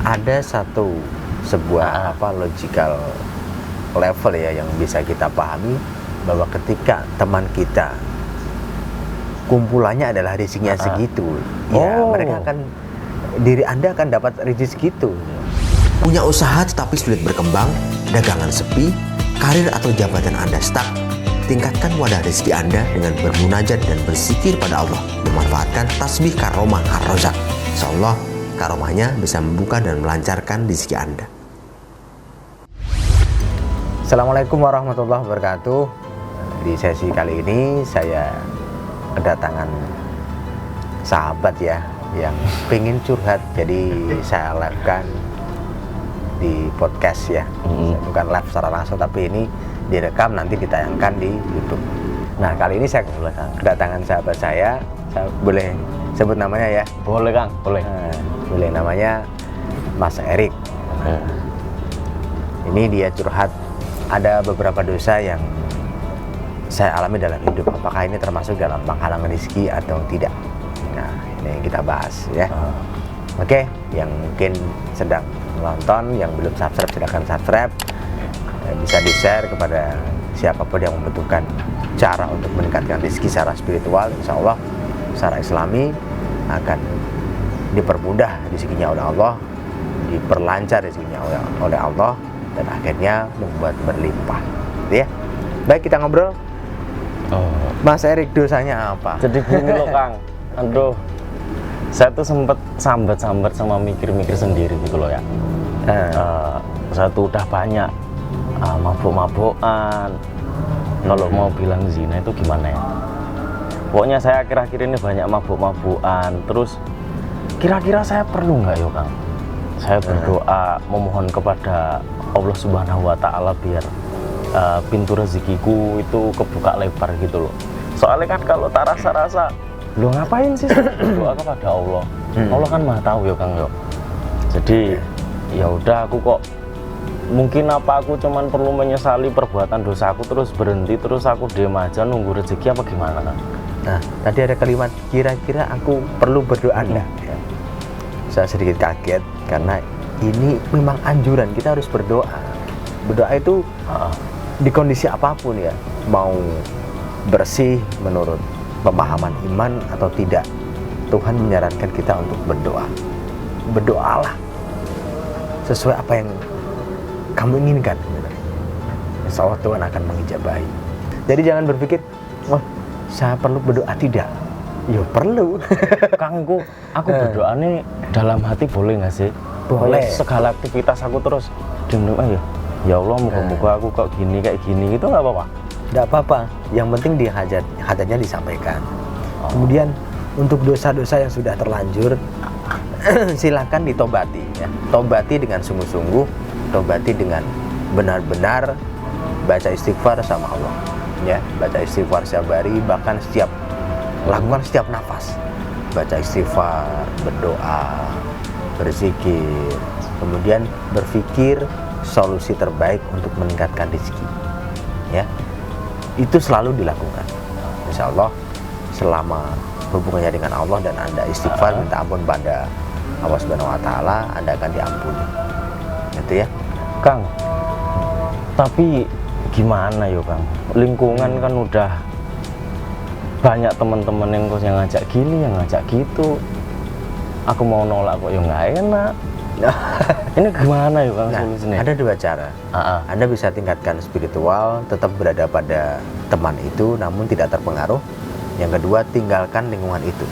ada sebuah logical level ya yang bisa kita pahami, bahwa ketika teman kita kumpulannya adalah rezekinya segitu, ya mereka akan, diri Anda akan dapat rezeki segitu. Punya usaha tetapi sulit berkembang, dagangan sepi, karir atau jabatan Anda stuck? Tingkatkan wadah rezeki Anda dengan bermunajat dan berzikir pada Allah, memanfaatkan tasbih karomah ar-rozak. Insyaallah karomahnya bisa membuka dan melancarkan rezeki Anda. Assalamualaikum warahmatullahi wabarakatuh. Di sesi kali ini saya kedatangan sahabat ya yang pengen curhat, jadi saya live-kan di podcast ya. Bukan live secara langsung, tapi ini direkam nanti ditayangkan di YouTube. Nah, kali ini saya kedatangan sahabat saya boleh sebut namanya ya? Boleh Kang, boleh. Boleh, namanya Mas Erik. Ini dia curhat, ada beberapa dosa yang saya alami dalam hidup. Apakah ini termasuk dalam penghalang rezeki atau tidak? Nah, ini yang kita bahas ya. Oke, yang mungkin sedang menonton, yang belum subscribe silahkan subscribe. Bisa di-share kepada siapapun yang membutuhkan cara untuk meningkatkan rezeki secara spiritual. Insya Allah secara islami akan dipermudah rezekinya oleh Allah, diperlancar rezekinya oleh Allah, dan akhirnya membuat berlimpah. Ya, baik, kita ngobrol. Mas Erik, dosanya apa? Jadi gini loh Kang, aduh, saya tuh sempet sambat-sambat sama mikir-mikir sendiri gitu loh ya. Saya tuh udah banyak mabuk-mabukan. Kalau mau bilang zina itu gimana ya? Pokoknya saya akhir-akhir ini banyak mabuk-mabukan. Terus kira-kira saya perlu nggak ya Kang? Saya berdoa memohon kepada Allah Subhanahu Wa Taala biar pintu rezekiku itu kebuka lebar gitu loh. Soalnya kan kalau tak rasa-rasa, lo ngapain sih berdoa kepada Allah? Allah kan Maha tahu ya Kang yo. Jadi ya udah, aku kok mungkin apa aku cuman perlu menyesali perbuatan dosaku terus berhenti, terus aku diem aja nunggu rezeki, apa gimana Kang? Nah, tadi ada kalimat kira-kira aku perlu berdoa enggak? Ya. Saya sedikit kaget karena ini memang anjuran kita harus berdoa. Berdoa itu di kondisi apapun ya, mau bersih menurut pemahaman iman atau tidak, Tuhan menyarankan kita untuk berdoa. Berdoalah sesuai apa yang kamu inginkan. Insya Allah Tuhan akan mengijabahi. Jadi jangan berpikir, wah saya perlu berdoa, tidak. Ya perlu. Kang, aku berdoa nih dalam hati boleh nggak sih? Boleh. Segala aktivitas aku terus diem aja. Ya Allah, moga-moga aku kok gini kayak gini gitu, nggak apa-apa? Nggak apa-apa. Yang penting di hajatnya disampaikan. Kemudian untuk dosa-dosa yang sudah terlanjur silakan ditobati ya. Tobati dengan sungguh-sungguh, tobati dengan benar-benar baca istighfar sama Allah ya. Baca istighfar setiap hari, bahkan lakukan setiap nafas. Baca istighfar, berdoa, berzikir, kemudian berpikir solusi terbaik untuk meningkatkan rezeki ya. Itu selalu dilakukan. Insya Allah selama hubungannya dengan Allah dan Anda istighfar, minta ampun pada Allah Subhanahu Wa Taala, Anda akan diampuni. Itu ya Kang. Tapi gimana yo Kang, lingkungan kan udah banyak teman-teman yang ngajak gini, yang ngajak gitu. Aku mau nolak kok ya nggak enak. Ini gimana ya Kang solusinya? Ada dua cara. Anda bisa tingkatkan spiritual, tetap berada pada teman itu namun tidak terpengaruh. Yang kedua, tinggalkan lingkungan itu.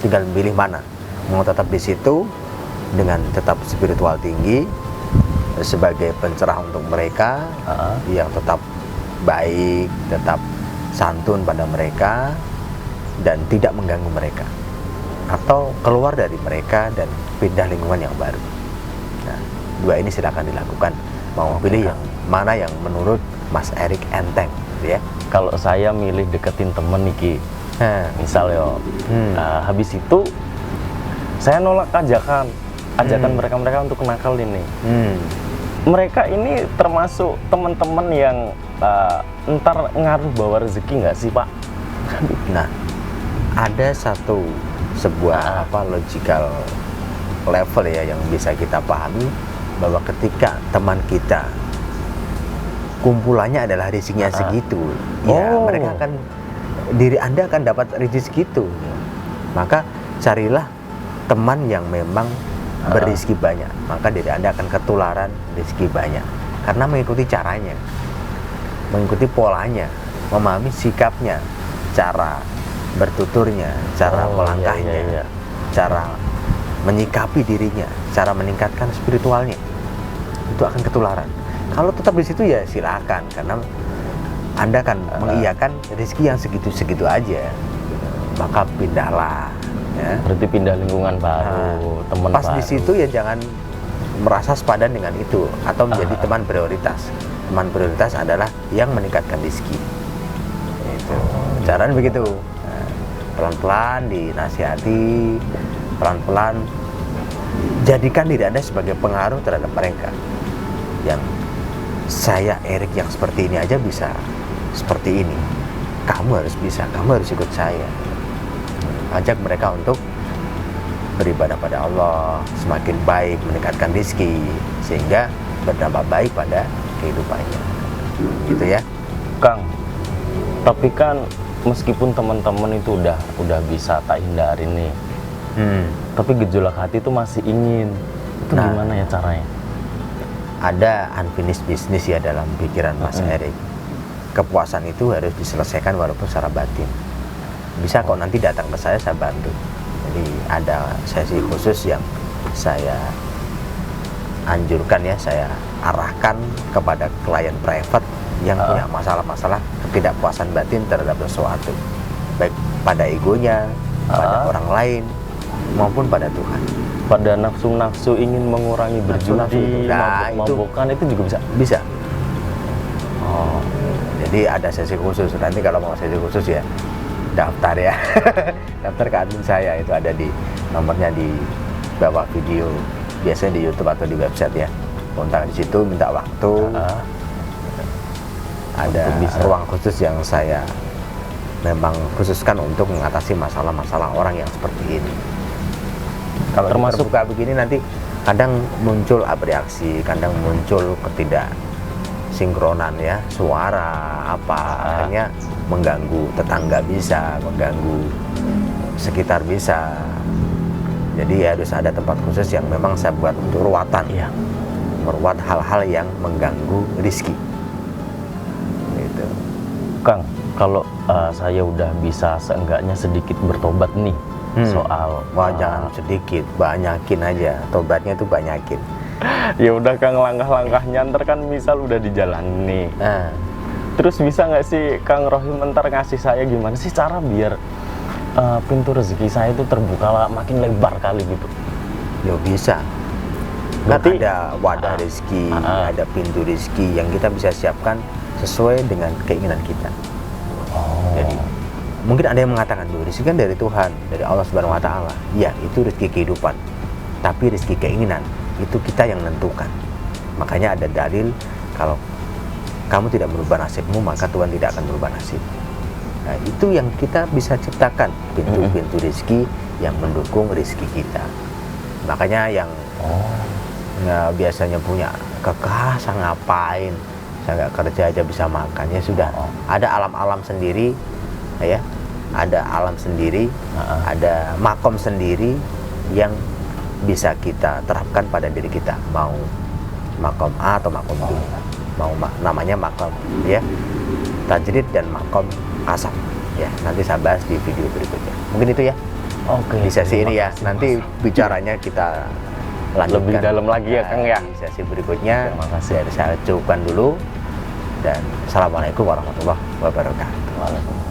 Tinggal pilih mana. Mau tetap di situ dengan tetap spiritual tinggi sebagai pencerah untuk mereka, yang tetap baik, tetap santun pada mereka dan tidak mengganggu mereka, atau keluar dari mereka dan pindah lingkungan yang baru. Nah, dua ini silakan dilakukan. Mau pilih yang mana yang menurut Mas Erik enteng gitu ya. Kalau saya milih deketin temen nih, misal yo, habis itu saya nolak ajakan mereka untuk nakal ini. Mereka ini termasuk teman-teman yang ntar ngaruh bawa rezeki nggak sih Pak? Nah, ada sebuah logical level ya yang bisa kita pahami, bahwa ketika teman kita kumpulannya adalah rezekinya segitu, ya mereka akan, diri Anda akan dapat rezeki segitu. Maka carilah teman yang memang berizki banyak, maka diri Anda akan ketularan rezeki banyak, karena mengikuti caranya, mengikuti polanya, memahami sikapnya, cara bertuturnya, cara melangkahnya, cara menyikapi dirinya, cara meningkatkan spiritualnya, itu akan ketularan. Kalau tetap di situ ya silakan, karena Anda kan mengiyakan rezeki yang segitu-segitu aja, maka pindahlah. Ya. Berarti pindah lingkungan baru, teman Pas baru. di situ ya jangan merasa sepadan dengan itu atau menjadi teman prioritas. Teman prioritas adalah yang meningkatkan rezeki. Itu. Caranya begitu. Nah, pelan-pelan dinasihati, pelan-pelan jadikan diri Anda sebagai pengaruh terhadap mereka. Yang saya Erik yang seperti ini aja bisa seperti ini, kamu harus bisa, kamu harus ikut saya. Ajak mereka untuk beribadah pada Allah, semakin baik, meningkatkan rezeki, sehingga berdampak baik pada kehidupannya. Gitu ya, Kang. Tapi kan meskipun teman-teman itu udah bisa tak hindarin nih, tapi gejolak hati itu masih ingin. Itu Nah. gimana ya caranya? ada unfinished business ya dalam pikiran Mas Erik. Kepuasan itu harus diselesaikan walaupun secara batin. Bisa kok nanti datang ke saya bantu. Jadi ada sesi khusus yang saya anjurkan ya, saya arahkan kepada klien private yang punya masalah-masalah ketidakpuasan batin terhadap sesuatu, baik pada egonya, pada orang lain, maupun pada Tuhan. Pada nafsu-nafsu ingin mengurangi berjudi, Nah, mabuk-mabukan itu juga bisa. Bisa. Oh, jadi ada sesi khusus. Nanti kalau mau sesi khusus ya daftar ya. Daftar ke admin saya, itu ada di nomornya di bawah video. Biasanya di YouTube atau di website ya. Kontak di situ, minta waktu. Ada ruang khusus yang saya memang khususkan untuk mengatasi masalah-masalah orang yang seperti ini. Kalau Termasuk terbuka begini nanti kadang muncul abreaksi, kadang muncul ketidaksinkronan ya, suara apa, akhirnya mengganggu tetangga bisa, mengganggu sekitar bisa. Jadi harus ada tempat khusus yang memang saya buat untuk ruatan ya, meruat hal-hal yang mengganggu rizki. Gitu. Kang, kalau saya udah bisa seenggaknya sedikit bertobat nih soal jangan sedikit, banyakin aja, tobatnya tuh banyakin. Ya udah Kang, langkah-langkahnya ntar kan misal udah di jalan nih. Terus bisa nggak sih Kang Rohim ntar ngasih saya gimana sih cara biar pintu rezeki saya itu terbuka makin lebar kali gitu? Ya bisa. Berarti ada wadah rezeki, ada pintu rezeki yang kita bisa siapkan sesuai dengan keinginan kita. Jadi mungkin ada yang mengatakan rezeki kan dari Tuhan, dari Allah Subhanahu Wa Taala. Ya, itu rezeki kehidupan. Tapi rezeki keinginan itu kita yang menentukan. Makanya ada dalil kalau kamu tidak merubah nasibmu, maka Tuhan tidak akan merubah nasib. Nah, itu yang kita bisa ciptakan, pintu-pintu rezeki yang mendukung rezeki kita. Makanya yang biasanya punya kekah, saya ngapain, saya nggak kerja aja bisa makan, ya sudah. Ada alam-alam sendiri, ya, ada alam sendiri, ada makom sendiri yang bisa kita terapkan pada diri kita, mau makom A atau makom B, mau namanya makom ya tajrid dan makom kasab ya, nanti saya bahas di video berikutnya. Mungkin itu ya. Oke, di sesi ini ya, nanti bicaranya kita lanjutkan lebih dalam lagi ya Kang ya. Di sesi berikutnya. Terima kasih. Saya cukupkan dulu, dan assalamualaikum warahmatullahi wabarakatuh. Waalaikumsalam.